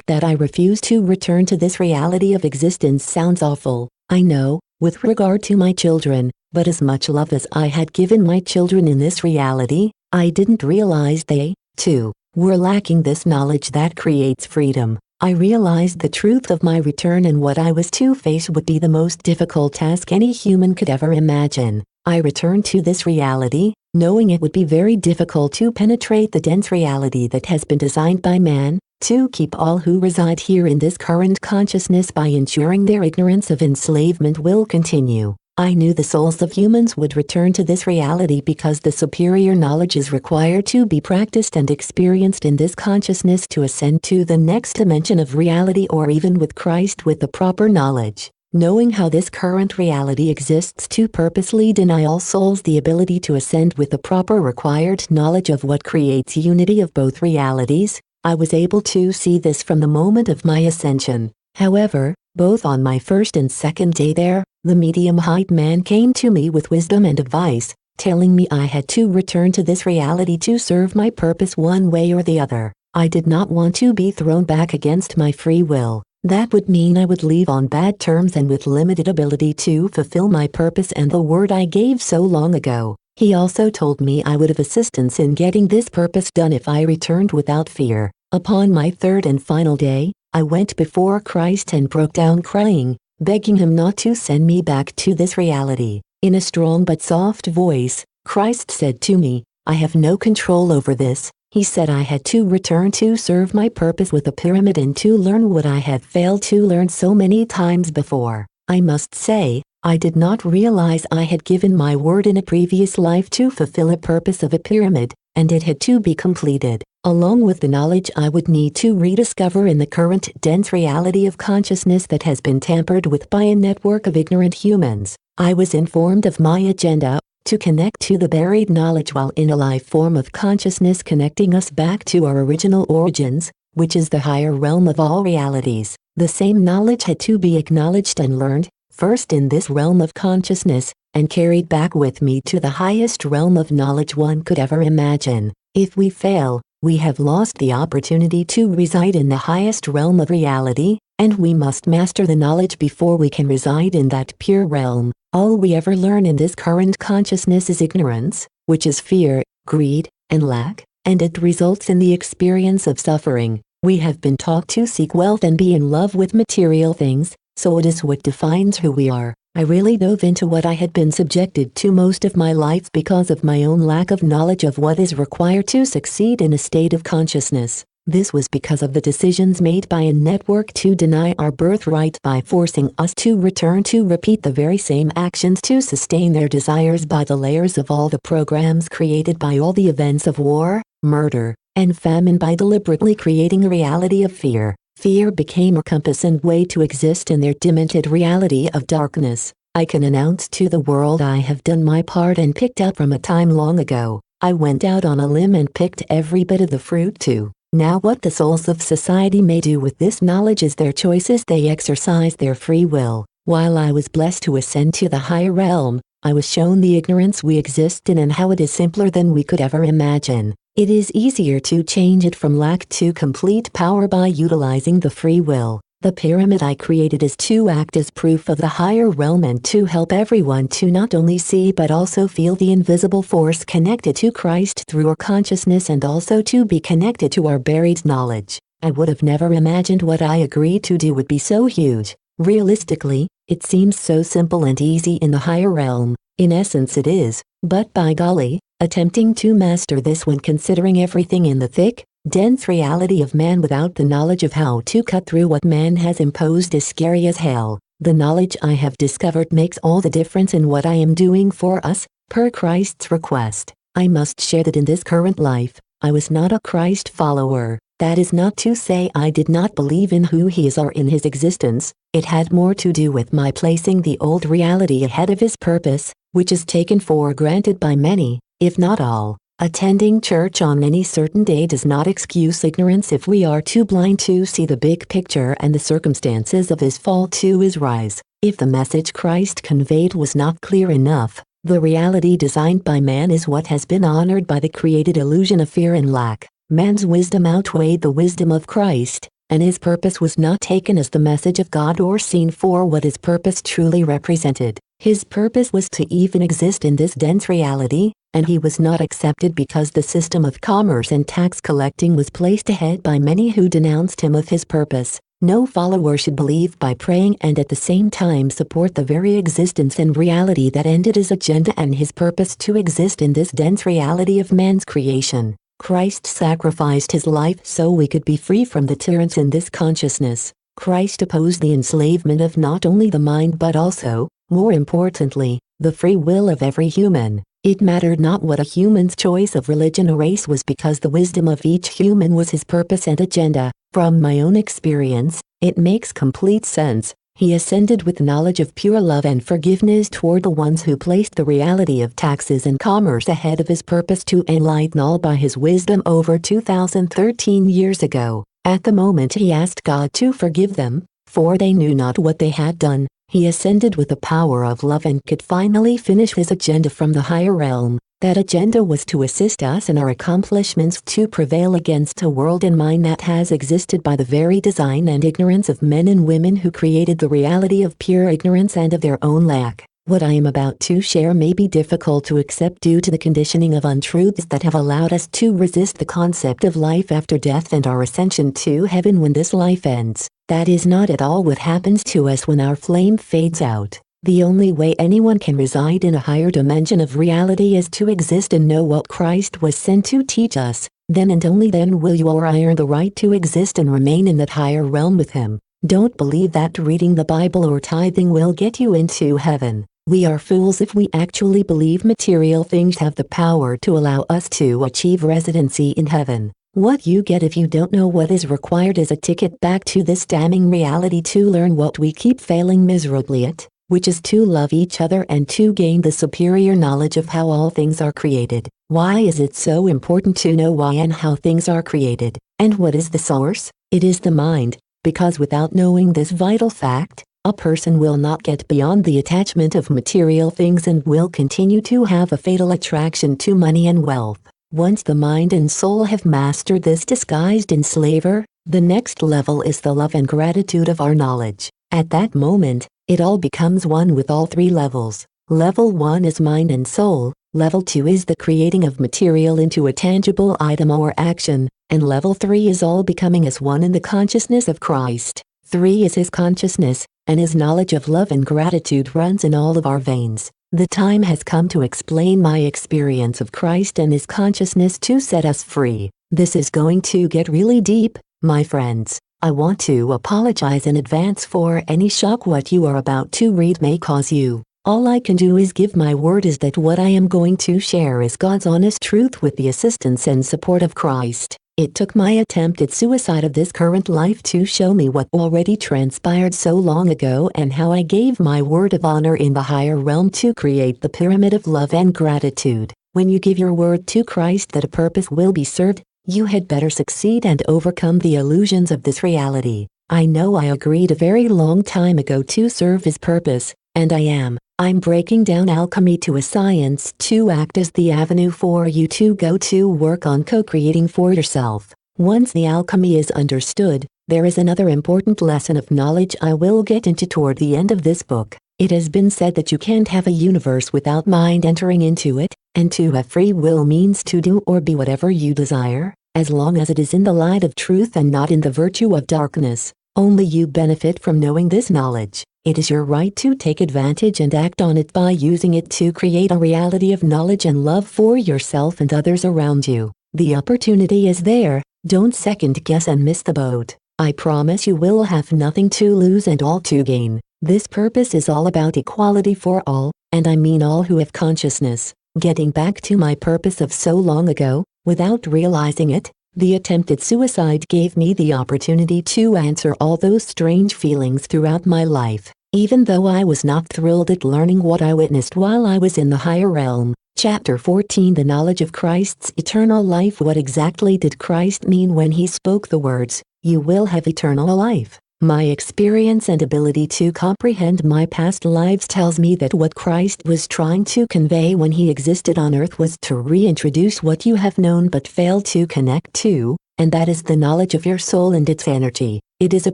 That I refuse to return to this reality of existence sounds awful, I know, with regard to my children, but as much love as I had given my children in this reality, I didn't realize they, too, were lacking this knowledge that creates freedom. I realized the truth of my return and what I was to face would be the most difficult task any human could ever imagine. I returned to this reality, knowing it would be very difficult to penetrate the dense reality that has been designed by man, to keep all who reside here in this current consciousness by ensuring their ignorance of enslavement will continue. I knew the souls of humans would return to this reality because the superior knowledge is required to be practiced and experienced in this consciousness to ascend to the next dimension of reality, or even with Christ with the proper knowledge. Knowing how this current reality exists to purposely deny all souls the ability to ascend with the proper required knowledge of what creates unity of both realities, I was able to see this from the moment of my ascension. However, both on my first and second day there, the medium-height man came to me with wisdom and advice, telling me I had to return to this reality to serve my purpose one way or the other. I did not want to be thrown back against my free will. That would mean I would leave on bad terms and with limited ability to fulfill my purpose and the word I gave so long ago. He also told me I would have assistance in getting this purpose done if I returned without fear. Upon my third and final day, I went before Christ and broke down crying, begging him not to send me back to this reality. In a strong but soft voice, Christ said to me, I have no control over this. He said I had to return to serve my purpose with a pyramid and to learn what I had failed to learn so many times before. I must say, I did not realize I had given my word in a previous life to fulfill a purpose of a pyramid, and it had to be completed, along with the knowledge I would need to rediscover in the current dense reality of consciousness that has been tampered with by a network of ignorant humans. I was informed of my agenda, to connect to the buried knowledge while in a life form of consciousness connecting us back to our original origins, which is the higher realm of all realities. The same knowledge had to be acknowledged and learned, first in this realm of consciousness, and carried back with me to the highest realm of knowledge one could ever imagine. If we fail, we have lost the opportunity to reside in the highest realm of reality, and we must master the knowledge before we can reside in that pure realm. All we ever learn in this current consciousness is ignorance, which is fear, greed, and lack, and it results in the experience of suffering. We have been taught to seek wealth and be in love with material things, so it is what defines who we are. I really dove into what I had been subjected to most of my life because of my own lack of knowledge of what is required to succeed in a state of consciousness. This was because of the decisions made by a network to deny our birthright by forcing us to return to repeat the very same actions to sustain their desires by the layers of all the programs created by all the events of war, murder, and famine by deliberately creating a reality of fear. Fear became a compass and way to exist in their demented reality of darkness. I can announce to the world I have done my part and picked up from a time long ago. I went out on a limb and picked every bit of the fruit too. Now what the souls of society may do with this knowledge is their choice as they exercise their free will. While I was blessed to ascend to the higher realm, I was shown the ignorance we exist in and how it is simpler than we could ever imagine. It is easier to change it from lack to complete power by utilizing the free will. The pyramid I created is to act as proof of the higher realm and to help everyone to not only see but also feel the invisible force connected to Christ through our consciousness and also to be connected to our buried knowledge. I would have never imagined what I agreed to do would be so huge. Realistically, it seems so simple and easy in the higher realm. In essence it is, but by golly, attempting to master this when considering everything in the thick, dense reality of man without the knowledge of how to cut through what man has imposed is scary as hell. The knowledge I have discovered makes all the difference in what I am doing for us, per Christ's request. I must share that in this current life, I was not a Christ follower. That is not to say I did not believe in who he is or in his existence. It had more to do with my placing the old reality ahead of his purpose, which is taken for granted by many, if not all. Attending church on any certain day does not excuse ignorance if we are too blind to see the big picture and the circumstances of his fall to his rise. If the message Christ conveyed was not clear enough, the reality designed by man is what has been honored by the created illusion of fear and lack. Man's wisdom outweighed the wisdom of Christ, and his purpose was not taken as the message of God or seen for what his purpose truly represented. His purpose was to even exist in this dense reality, and he was not accepted because the system of commerce and tax collecting was placed ahead by many who denounced him of his purpose. No follower should believe by praying and at the same time support the very existence and reality that ended his agenda and his purpose to exist in this dense reality of man's creation. Christ sacrificed his life so we could be free from the tyrants in this consciousness. Christ opposed the enslavement of not only the mind but also, more importantly, the free will of every human. It mattered not what a human's choice of religion or race was because the wisdom of each human was his purpose and agenda. From my own experience, it makes complete sense. He ascended with knowledge of pure love and forgiveness toward the ones who placed the reality of taxes and commerce ahead of his purpose to enlighten all by his wisdom over 2013 years ago. At the moment he asked God to forgive them, for they knew not what they had done. He ascended with the power of love and could finally finish his agenda from the higher realm. That agenda was to assist us in our accomplishments to prevail against a world and mind that has existed by the very design and ignorance of men and women who created the reality of pure ignorance and of their own lack. What I am about to share may be difficult to accept due to the conditioning of untruths that have allowed us to resist the concept of life after death and our ascension to heaven when this life ends. That is not at all what happens to us when our flame fades out. The only way anyone can reside in a higher dimension of reality is to exist and know what Christ was sent to teach us. Then and only then will you or I earn the right to exist and remain in that higher realm with him. Don't believe that reading the Bible or tithing will get you into heaven. We are fools if we actually believe material things have the power to allow us to achieve residency in heaven. What you get if you don't know what is required is a ticket back to this damning reality to learn what we keep failing miserably at, which is to love each other and to gain the superior knowledge of how all things are created. Why is it so important to know why and how things are created? And what is the source? It is the mind, because without knowing this vital fact, a person will not get beyond the attachment of material things and will continue to have a fatal attraction to money and wealth. Once the mind and soul have mastered this disguised enslaver, the next level is the love and gratitude of our knowledge. At that moment, it all becomes one with all three levels. Level 1 is mind and soul, level 2 is the creating of material into a tangible item or action, and level 3 is all becoming as one in the consciousness of Christ. 3 is his consciousness, and his knowledge of love and gratitude runs in all of our veins. The time has come to explain my experience of Christ and his consciousness to set us free. This is going to get really deep, my friends. I want to apologize in advance for any shock what you are about to read may cause you. All I can do is give my word is that what I am going to share is God's honest truth with the assistance and support of Christ. It took my attempted suicide of this current life to show me what already transpired so long ago and how I gave my word of honor in the higher realm to create the pyramid of love and gratitude. When you give your word to Christ that a purpose will be served, you had better succeed and overcome the illusions of this reality. I know I agreed a very long time ago to serve his purpose, and I am. I'm breaking down alchemy to a science to act as the avenue for you to go to work on co-creating for yourself. Once the alchemy is understood, there is another important lesson of knowledge I will get into toward the end of this book. It has been said that you can't have a universe without mind entering into it, and to have free will means to do or be whatever you desire, as long as it is in the light of truth and not in the virtue of darkness. Only you benefit from knowing this knowledge. It is your right to take advantage and act on it by using it to create a reality of knowledge and love for yourself and others around you. The opportunity is there, don't second guess and miss the boat. I promise you will have nothing to lose and all to gain. This purpose is all about equality for all, and I mean all who have consciousness. Getting back to my purpose of so long ago, without realizing it, the attempted suicide gave me the opportunity to answer all those strange feelings throughout my life, even though I was not thrilled at learning what I witnessed while I was in the higher realm. Chapter 14 The Knowledge of Christ's Eternal Life. What exactly did Christ mean when he spoke the words, "You will have eternal life"? My experience and ability to comprehend my past lives tells me that what Christ was trying to convey when he existed on earth was to reintroduce what you have known but failed to connect to, and that is the knowledge of your soul and its energy. It is a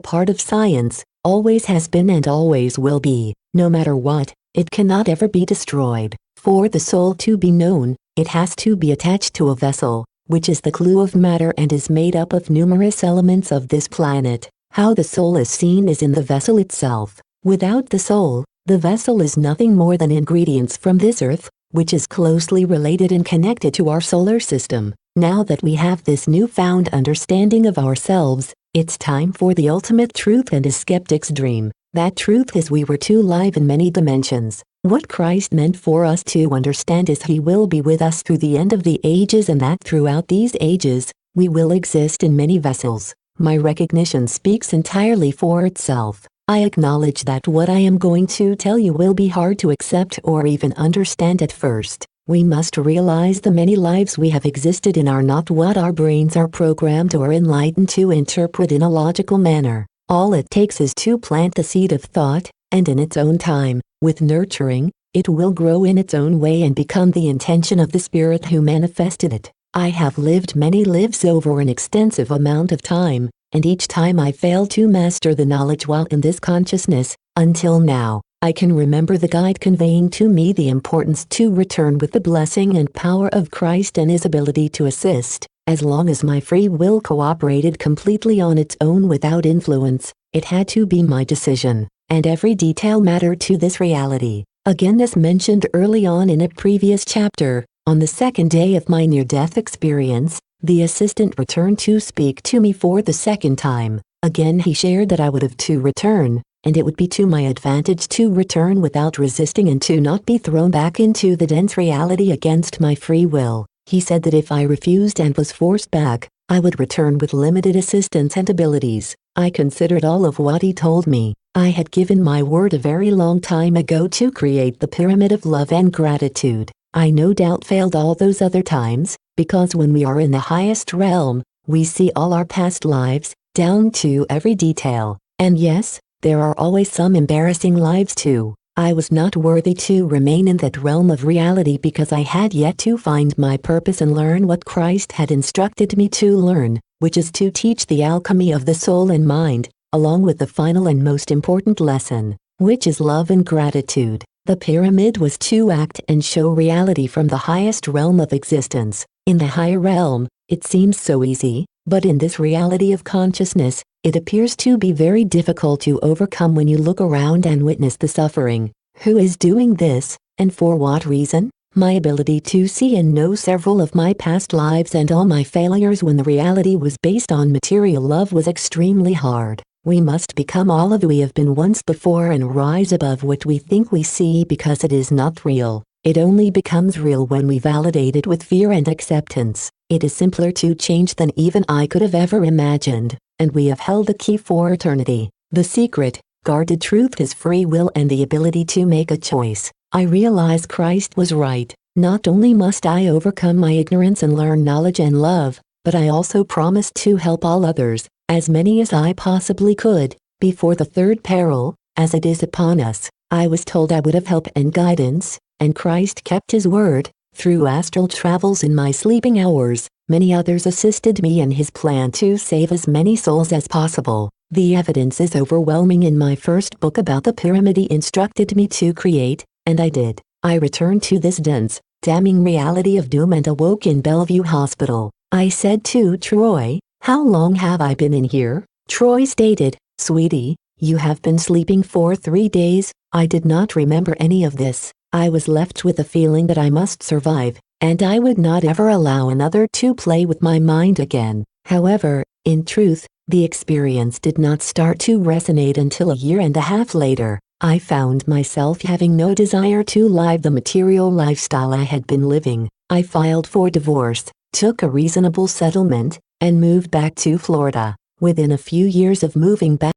part of science, always has been and always will be. No matter what, it cannot ever be destroyed. For the soul to be known, it has to be attached to a vessel, which is the clue of matter and is made up of numerous elements of this planet. How the soul is seen is in the vessel itself. Without the soul, the vessel is nothing more than ingredients from this earth, which is closely related and connected to our solar system. Now that we have this newfound understanding of ourselves, it's time for the ultimate truth and a skeptic's dream. That truth is we were too live in many dimensions. What Christ meant for us to understand is he will be with us through the end of the ages and that throughout these ages, we will exist in many vessels. My recognition speaks entirely for itself. I acknowledge that what I am going to tell you will be hard to accept or even understand at first. We must realize the many lives we have existed in are not what our brains are programmed or enlightened to interpret in a logical manner. All it takes is to plant the seed of thought, and in its own time, with nurturing, it will grow in its own way and become the intention of the Spirit who manifested it. I have lived many lives over an extensive amount of time, and each time I failed to master the knowledge while in this consciousness. Until now, I can remember the guide conveying to me the importance to return with the blessing and power of Christ and his ability to assist. As long as my free will cooperated completely on its own without influence, it had to be my decision, and every detail mattered to this reality. Again, as mentioned early on in a previous chapter, on the second day of my near-death experience, the assistant returned to speak to me for the second time. Again he shared that I would have to return, and it would be to my advantage to return without resisting and to not be thrown back into the dense reality against my free will. He said that if I refused and was forced back, I would return with limited assistance and abilities. I considered all of what he told me. I had given my word a very long time ago to create the pyramid of love and gratitude. I no doubt failed all those other times, because when we are in the highest realm, we see all our past lives, down to every detail. And yes, there are always some embarrassing lives too. I was not worthy to remain in that realm of reality because I had yet to find my purpose and learn what Christ had instructed me to learn, which is to teach the alchemy of the soul and mind, along with the final and most important lesson, which is love and gratitude. The pyramid was to act and show reality from the highest realm of existence. In the higher realm, it seems so easy, but in this reality of consciousness, it appears to be very difficult to overcome when you look around and witness the suffering. Who is doing this, and for what reason? My ability to see and know several of my past lives and all my failures when the reality was based on material love was extremely hard. We must become all of we have been once before and rise above what we think we see because it is not real. It only becomes real when we validate it with fear and acceptance. It is simpler to change than even I could have ever imagined, and we have held the key for eternity. The secret, guarded truth is free will and the ability to make a choice. I realize Christ was right. Not only must I overcome my ignorance and learn knowledge and love, but I also promised to help all others, as many as I possibly could, before the third peril, as it is upon us. I was told I would have help and guidance, and Christ kept his word. Through astral travels in my sleeping hours, many others assisted me in his plan to save as many souls as possible. The evidence is overwhelming. In my first book about the pyramid he instructed me to create, and I did. I returned to this dense, damning reality of doom and awoke in Bellevue Hospital. I said to Troy, "How long have I been in here?" Troy stated, "Sweetie, you have been sleeping for 3 days." I did not remember any of this. I was left with a feeling that I must survive, and I would not ever allow another to play with my mind again. However, in truth, the experience did not start to resonate until a year and a half later. I found myself having no desire to live the material lifestyle I had been living. I filed for divorce, took a reasonable settlement, and moved back to Florida. Within a few years of moving back,